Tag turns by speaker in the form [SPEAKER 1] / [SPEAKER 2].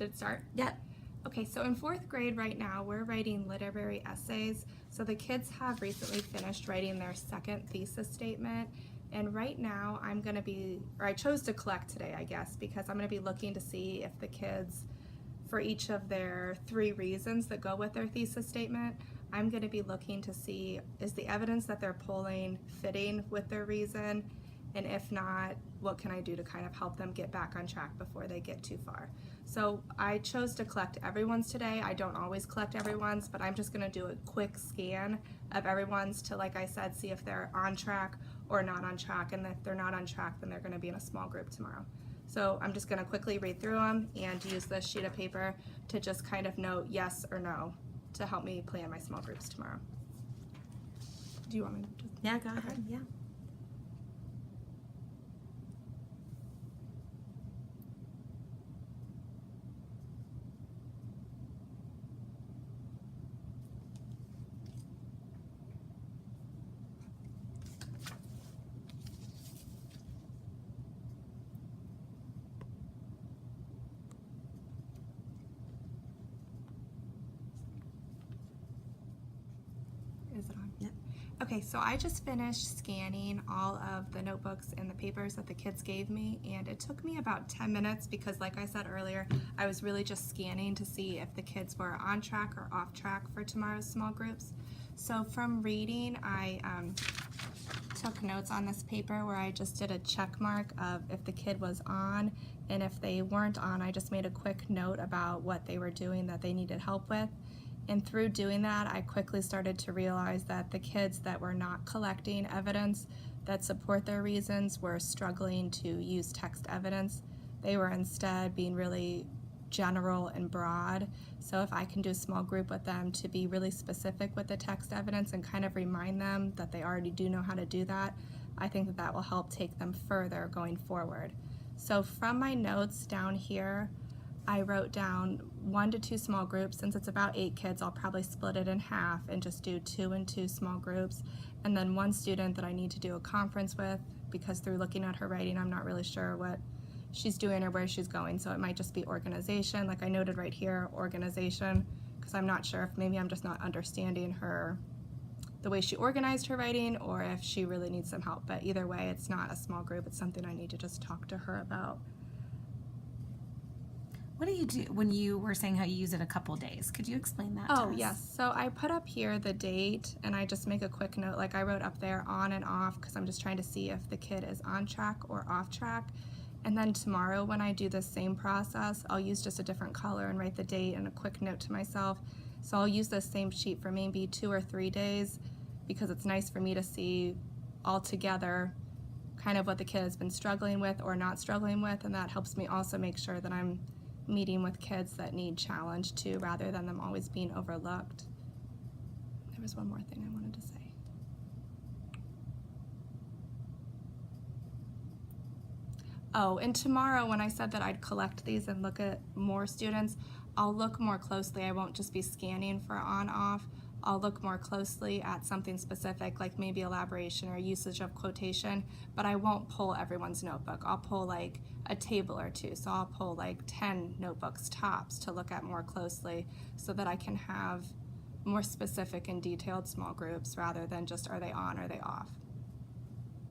[SPEAKER 1] Did it start?
[SPEAKER 2] Yeah.
[SPEAKER 1] Okay, so in fourth grade right now, we're writing literary essays. So the kids have recently finished writing their second thesis statement. And right now I chose to collect today, I guess, because I'm gonna be looking to see if the kids, for each of their 3 reasons that go with their thesis statement, I'm gonna be looking to see, is the evidence that they're pulling fitting with their reason? And if not, what can I do to kind of help them get back on track before they get too far? So I chose to collect everyone's today. I don't always collect everyone's, but I'm just gonna do a quick scan of everyone's to, like I said, see if they're on track or not on track. And if they're not on track, then they're gonna be in a small group tomorrow. So I'm just gonna quickly read through them and use this sheet of paper to just kind of note yes or no to help me plan my small groups tomorrow. Do you want me to?
[SPEAKER 2] Yeah, go ahead. Yeah.
[SPEAKER 1] Is it on?
[SPEAKER 2] Yep.
[SPEAKER 1] Okay, so I just finished scanning all of the notebooks and the papers that the kids gave me, and it took me about 10 minutes because, like I said earlier, I was really just scanning to see if the kids were on track or off track for tomorrow's small groups. So from reading, I took notes on this paper where I just did a check mark of if the kid was on, and if they weren't on, I just made a quick note about what they were doing that they needed help with. And through doing that, I quickly started to realize that the kids that were not collecting evidence that support their reasons were struggling to use text evidence. They were instead being really general and broad. So if I can do a small group with them to be really specific with the text evidence and kind of remind them that they already do know how to do that, I think that that will help take them further going forward. So from my notes down here, I wrote down 1 to 2 small groups. Since it's about 8 kids, I'll probably split it in half and just do 2 and 2 small groups. And then 1 student that I need to do a conference with, because through looking at her writing, I'm not really sure what she's doing or where she's going. So it might just be organization, like I noted right here, organization, because I'm not sure if maybe I'm just not understanding her, the way she organized her writing, or if she really needs some help. But either way, it's not a small group. It's something I need to just talk to her about.
[SPEAKER 2] What do you do when you were saying how you use it a couple days? Could you explain that to
[SPEAKER 1] Oh,
[SPEAKER 2] us?
[SPEAKER 1] yes. So I put up here the date, and I just make a quick note. Like I wrote up there on and off because I'm just trying to see if the kid is on track or off track. And then tomorrow when I do the same process, I'll use just a different color and write the date and a quick note to myself. So I'll use this same sheet for maybe 2 or 3 days because it's nice for me to see all together kind of what the kid has been struggling with or not struggling with, and that helps me also make sure that I'm meeting with kids that need challenge too, rather than them always being overlooked. There was one more thing I wanted to say. Oh, and tomorrow when I said that I'd collect these and look at more students, I'll look more closely. I won't just be scanning for on-off. I'll look more closely at something specific, like maybe elaboration or usage of quotation, but I won't pull everyone's notebook. I'll pull like a table or 2. So I'll pull like 10 notebooks tops to look at more closely so that I can have more specific and detailed small groups rather than just are they on or are they off.